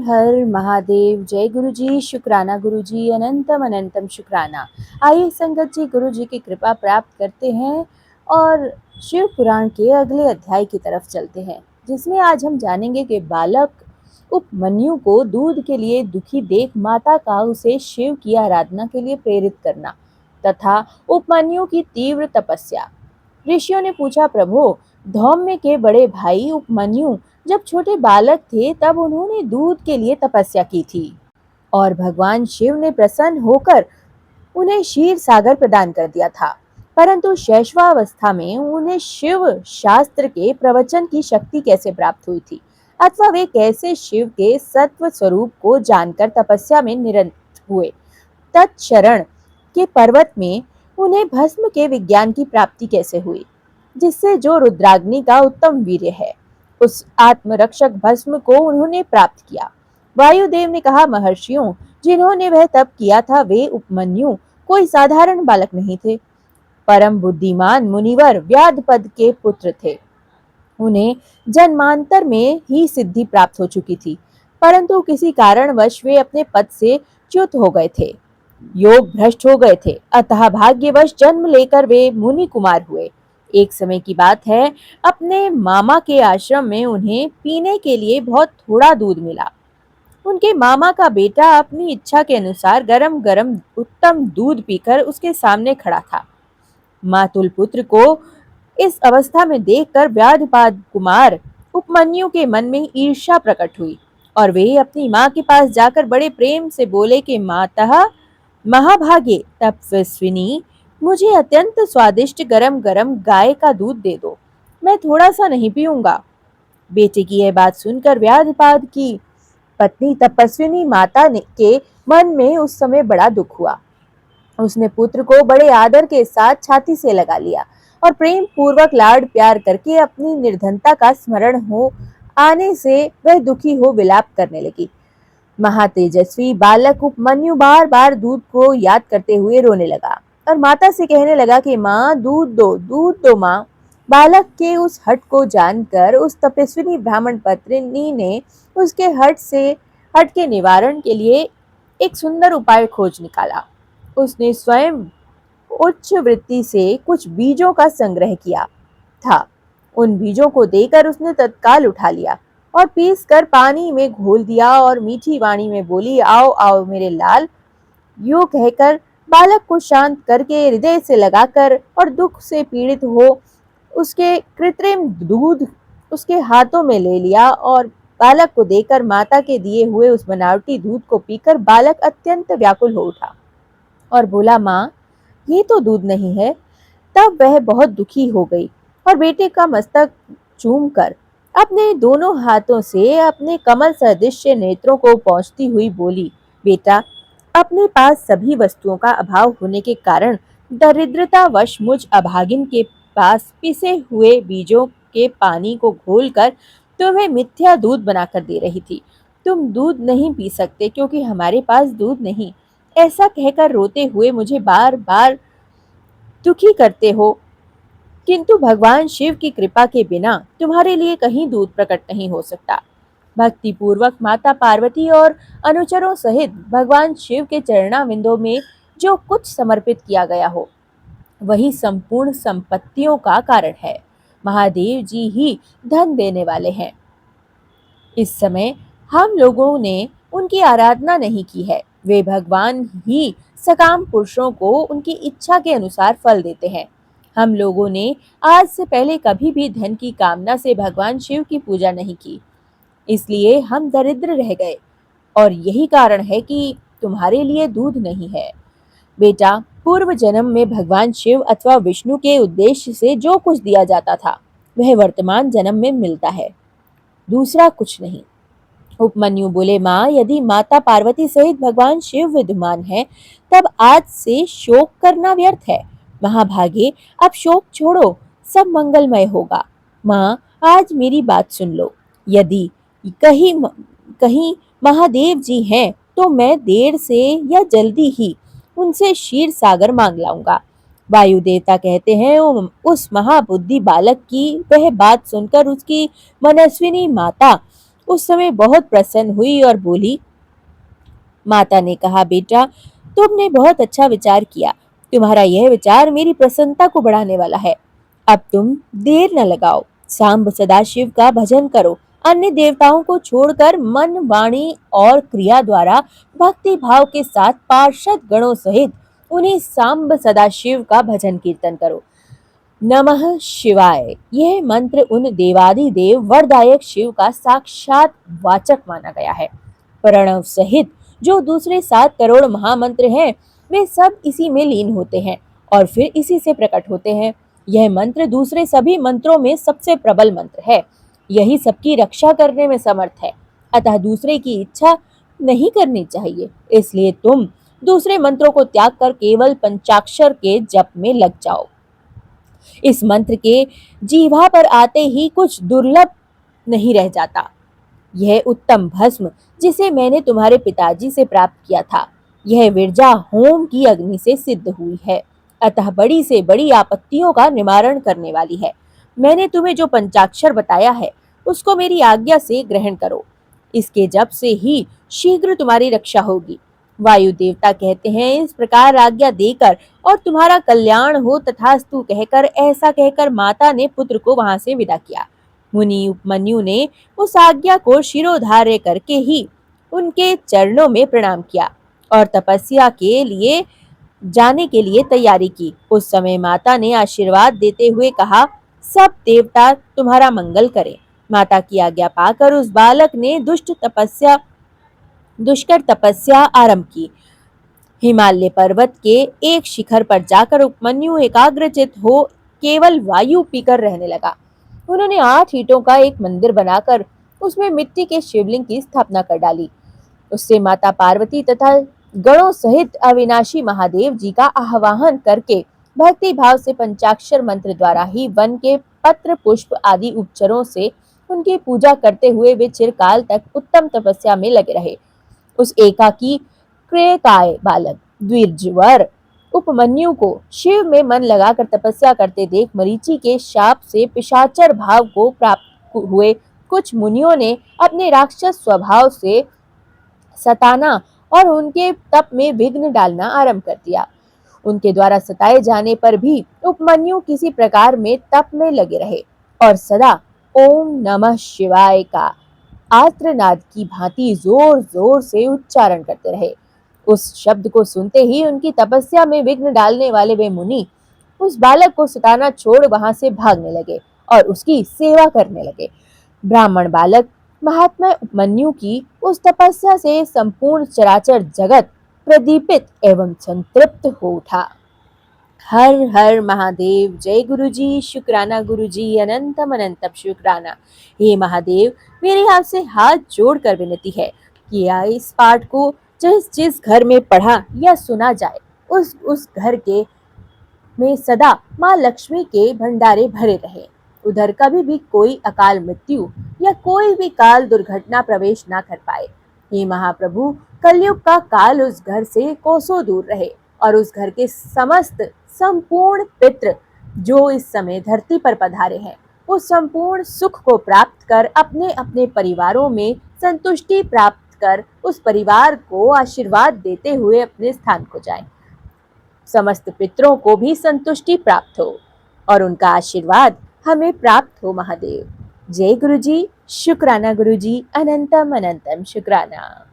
हर महादेव। जय गुरु जी, शुक्राना गुरु जी, अनंतम अनंतम शुक्राना। आइए संगत जी, गुरु जी की कृपा प्राप्त करते हैं और शिव पुराण के अगले अध्याय की तरफ चलते हैं, जिसमें आज हम जानेंगे कि बालक उपमन्यु को दूध के लिए दुखी देख माता का उसे शिव की आराधना के लिए प्रेरित करना तथा उपमन्यु की तीव्र तपस्या। ऋषियों ने पूछा, प्रभु, धौम्य के बड़े भाई उपमन्यु जब छोटे बालक थे तब उन्होंने दूध के लिए तपस्या की थी और भगवान शिव ने प्रसन्न होकर उन्हें क्षीर सागर प्रदान कर दिया था। परंतु शैशवावस्था में उन्हें शिव शास्त्र के प्रवचन की शक्ति कैसे प्राप्त हुई थी अथवा वे कैसे शिव के सत्व स्वरूप को जानकर तपस्या में निरत हुए। तत्शरण के पर्वत में उन्हें भस्म के विज्ञान की प्राप्ति कैसे हुई, जिससे जो रुद्राग्नि का उत्तम वीर्य है, उस आत्मरक्षक भस्म को उन्होंने प्राप्त किया। वायुदेव ने कहा, महर्षियों, जिन्होंने वह तप किया था वे उपमन्यु कोई साधारण बालक नहीं थे। परम बुद्धिमान मुनिवर व्याधपद के पुत्र थे। उन्हें जन्मांतर में ही सिद्धि प्राप्त हो चुकी थी, परंतु किसी कारणवश वे अपने पद से च्युत हो गए थे, योग भ्रष्ट हो गए थे। अतः भाग्यवश जन्म लेकर वे मुनि कुमार हुए। एक समय की बात है, अपने मामा के आश्रम में उन्हें पीने के लिए बहुत थोड़ा दूध मिला। उनके मामा का बेटा अपनी इच्छा के अनुसार गरम गरम उत्तम दूध पीकर उसके सामने खड़ा था। मातुल पुत्र को इस अवस्था में देखकर व्याधपाद कुमार उपमन्यु के मन में ईर्ष्या प्रकट हुई और वे अपनी माँ के पास जाकर बड़े प्रेम से बोले कि माता महाभागे तपस्विनी, मुझे अत्यंत स्वादिष्ट गरम गरम गाय का दूध दे दो, मैं थोड़ा सा नहीं पीऊंगा। बेटे की यह बात सुनकर व्याधपाद की पत्नी तपस्विनी माता ने के मन में उस समय बड़ा दुख हुआ। उसने पुत्र को बड़े आदर के साथ छाती से लगा लिया और प्रेम पूर्वक लाड प्यार करके अपनी निर्धनता का स्मरण हो आने से वह दुखी हो विलाप करने लगी। महातेजस्वी बालक उपमन्यु बार बार दूध को याद करते हुए रोने लगा और माता से कहने लगा कि माँ, दूध दो माँ। बालक के उस हट को जानकर उस तपस्विनी ब्राह्मण पत्नी ने उसके हट के निवारण के लिए एक सुंदर उपाय खोज निकाला। उसने स्वयं उच्च वृत्ति से कुछ बीजों का संग्रह किया था। उन बीजों को देकर उसने तत्काल उठा लिया और पीस कर पानी में घोल दिया और मीठी वाणी में बोली, आओ आओ मेरे लाल। यूं कहकर बालक को शांत करके हृदय से लगाकर और दुख से पीड़ित हो उसके कृत्रिम दूध उसके हाथों में ले लिया और बालक को देकर माता के दिए हुए उस बनावटी दूध को पीकर बालक अत्यंत व्याकुल हो उठा और बोला, माँ, ये तो दूध नहीं है। तब वह बहुत दुखी हो गई और बेटे का मस्तक चूमकर अपने दोनों हाथों से अपने कमल सदृश नेत्रों को पोंछती हुई बोली, बेटा, अपने पास सभी वस्तुओं का अभाव होने के कारण दरिद्रतावश मुझ अभागिन के पास पिसे हुए बीजों के पानी को घोलकर तुम्हें मिथ्या दूध बनाकर दे रही थी। तुम दूध नहीं पी सकते क्योंकि हमारे पास दूध नहीं, ऐसा कहकर रोते हुए मुझे बार बार दुखी करते हो, किंतु भगवान शिव की कृपा के बिना तुम्हारे लिए कहीं दूध प्रकट नहीं हो सकता। भक्ति पूर्वक माता पार्वती और अनुचरों सहित भगवान शिव के चरणाविंदों में जो कुछ समर्पित किया गया हो, वही संपूर्ण संपत्तियों का कारण है। महादेव जी ही धन देने वाले हैं। इस समय हम लोगों ने उनकी आराधना नहीं की है। वे भगवान ही सकाम पुरुषों को उनकी इच्छा के अनुसार फल देते हैं। हम लोगों ने आज से पहले कभी भी धन की कामना से भगवान शिव की पूजा नहीं की, इसलिए हम दरिद्र रह गए और यही कारण है कि तुम्हारे लिए दूध नहीं है। बेटा, पूर्व जन्म में भगवान शिव अथवा विष्णु के उद्देश्य से जो कुछ दिया जाता था वह वर्तमान जन्म में मिलता है, दूसरा कुछ नहीं। उपमन्यु बोले, माँ, यदि माता पार्वती सहित भगवान शिव विद्यमान है तब आज से शोक करना व्यर्थ है। महाभागे, अब शोक छोड़ो, सब मंगलमय होगा। माँ, आज मेरी बात सुन लो। यदि कहीं कहीं महादेव जी हैं तो मैं देर से या जल्दी ही उनसे क्षीर सागर मांग लाऊंगा। वायु देवता कहते हैं, उस महाबुद्धि बालक की वह बात सुनकर उसकी मनस्विनी माता उस समय बहुत प्रसन्न हुई और बोली, माता ने कहा, बेटा, तुमने बहुत अच्छा विचार किया। तुम्हारा यह विचार मेरी प्रसन्नता को बढ़ाने वाला है। अब तुम देर न लगाओ, सांब सदाशिव का भजन करो। अन्य देवताओं को छोड़कर मन, वाणी और क्रिया द्वारा भक्ति भाव के साथ पार्षद गणों सहित उन्हीं सांब सदाशिव का भजन कीर्तन करो। नमः शिवाय यह मंत्र उन देवादिदेव वरदायक शिव का साक्षात वाचक माना गया है। प्रणव सहित जो दूसरे 7 करोड़ महामंत्र हैं, वे सब इसी में लीन होते हैं और फिर इसी से प्रकट होते हैं। यह मंत्र दूसरे सभी मंत्रों में सबसे प्रबल मंत्र है। यही सबकी रक्षा करने में समर्थ है। अतः दूसरे की इच्छा नहीं करनी चाहिए। इसलिए तुम दूसरे मंत्रों को त्याग कर केवल पंचाक्षर के जप में लग जाओ। इस मंत्र के जीवा पर आते ही कुछ दुर्लभ नहीं रह जाता। यह उत्तम भस्म जिसे मैंने तुम्हारे पिताजी से प्राप्त किया था, यह विरजा होम की अग्नि से सिद्ध हुई है, अतः बड़ी से बड़ी आपत्तियों का निवारण करने वाली है। मैंने तुम्हें जो पंचाक्षर बताया है, उसको मेरी आज्ञा से ग्रहण करो। इसके जप से ही शीघ्र तुम्हारी रक्षा होगी। वायु देवता कहते हैं, इस प्रकार आज्ञा देकर और तुम्हारा कल्याण हो तथास्तु कहकर, ऐसा कहकर माता ने पुत्र को वहां से विदा किया। मुनि उपमन्यु ने उस आज्ञा को शिरोधार्य करके ही उनके चरणों में प्रणाम किया और तपस्या के लिए जाने के लिए तैयारी की। उस समय माता ने आशीर्वाद देते हुए कहा, सब देवता तुम्हारा मंगल करें। माता की आज्ञा पाकर उस बालक ने दुष्कर तपस्या आरंभ की। हिमालय पर्वत के एक शिखर पर जाकर उपमन्यु एकाग्रचित हो केवल वायु पीकर रहने लगा। उन्होंने 8 ईंटों का एक मंदिर बनाकर उसमें मिट्टी के शिवलिंग की स्थापना कर डाली। उससे माता पार्वती तथा गणों सहित अविनाशी महादेव जी का आह्वान करके भक्ति भाव से पंचाक्षर मंत्र द्वारा ही वन के पत्र पुष्प आदि उपचरों से उनकी पूजा करते हुए वे चिरकाल तक उत्तम तपस्या में लगे रहे। उस एकाकी क्रेकाय बालक द्विजवर उपमन्यु को शिव में मन लगाकर तपस्या करते देख मरीचि के शाप से पिशाचर भाव को प्राप्त हुए कुछ मुनियों ने अपने राक्षस स्वभाव से सताना और उनके तप में विघ्न डालना आरंभ कर दिया। उनके द्वारा सताए जाने पर भी उपमन्यु किसी प्रकार में तप में लगे रहे और सदा ओम नमः शिवाय का आर्तनाद की भांति जोर जोर से उच्चारण करते रहे। उस शब्द को सुनते ही उनकी तपस्या में विघ्न डालने वाले वे मुनि उस बालक को सताना छोड़ वहां से भागने लगे और उसकी सेवा करने लगे। ब्राह्मण बालक महात्मा उपमन्यु की उस तपस्या से संपूर्ण चराचर जगत प्रदीपित एवं संतृप्त हो उठा। हर हर महादेव। जय गुरुजी, शुक्राना गुरुजी, अनंतम अनंतम शुक्राना। हे महादेव, मेरी आपसे हाथ जोड़कर विनती है कि इस पाठ को जिस घर में पढ़ा या सुना जाए, उस घर के में सदा माँ लक्ष्मी के भंडारे भरे रहे। उधर कभी भी कोई अकाल मृत्यु या कोई भी काल दुर्घटना प्रवेश ना कर पाए। हे महाप्रभु, कलयुग का काल उस घर से कोसों दूर रहे और उस घर के समस्त संपूर्ण पितृ जो इस समय धरती पर पधारे हैं, उस संपूर्ण सुख को प्राप्त कर अपने अपने परिवारों में संतुष्टि प्राप्त कर उस परिवार को आशीर्वाद देते हुए अपने स्थान को जाएं। समस्त पितरों को भी संतुष्टि प्राप्त हो और उनका आशीर्वाद हमें प्राप्त हो महादेव। जय गुरुजी, शुक्राना गुरुजी, अनंतम अनंतम शुक्राना।